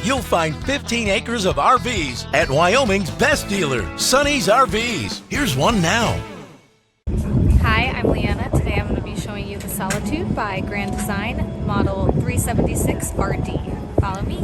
you'll find 15 acres of RVs at Wyoming's best dealer, Sonny's RVs. Here's one now. Hi, I'm Leanna. Today I'm going to be showing you the Solitude by Grand Design, model 376RD. Follow me.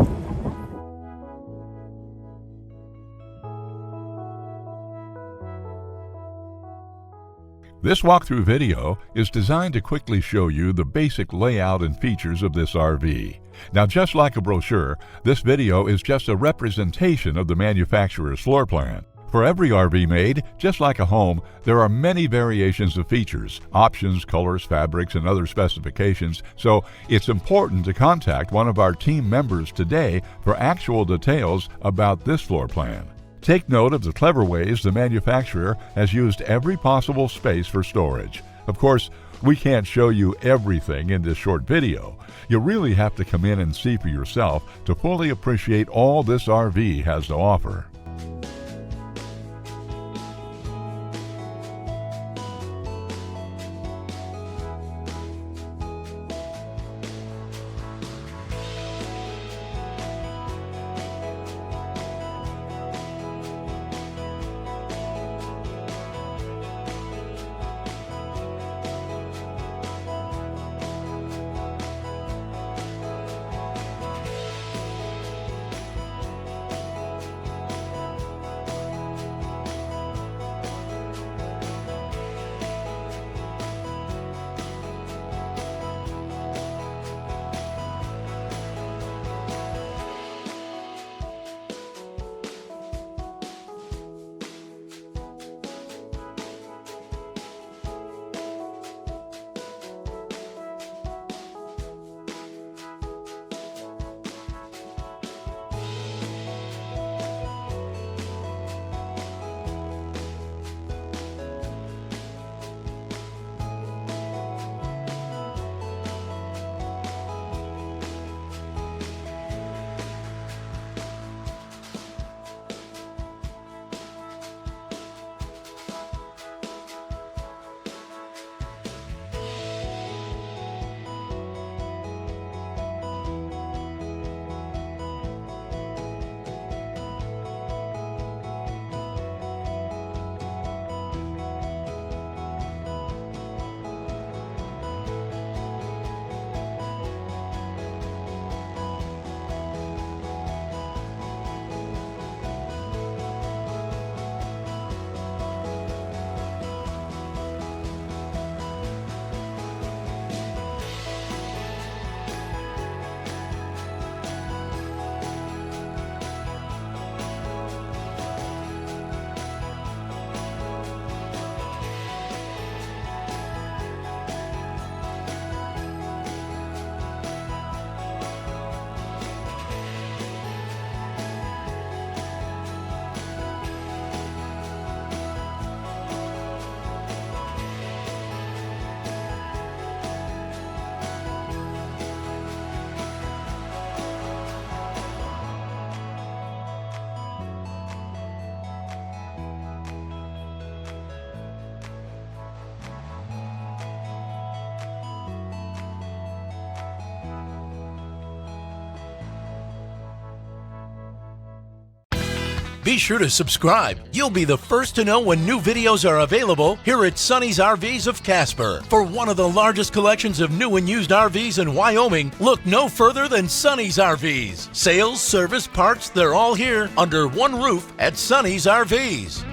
This walkthrough video is designed to quickly show you the basic layout and features of this RV. Now, just like a brochure, this video is just a representation of the manufacturer's floor plan. For every RV made, just like a home, there are many variations of features, options, colors, fabrics, and other specifications, so it's important to contact one of our team members today for actual details about this floor plan. Take note of the clever ways the manufacturer has used every possible space for storage. Of course, we can't show you everything in this short video. You really have to come in and see for yourself to fully appreciate all this RV has to offer. Be sure to subscribe. You'll be the first to know when new videos are available here at Sonny's RVs of Casper. For one of the largest collections of new and used RVs in Wyoming, look no further than Sonny's RVs. Sales, service, parts, they're all here under one roof at Sonny's RVs.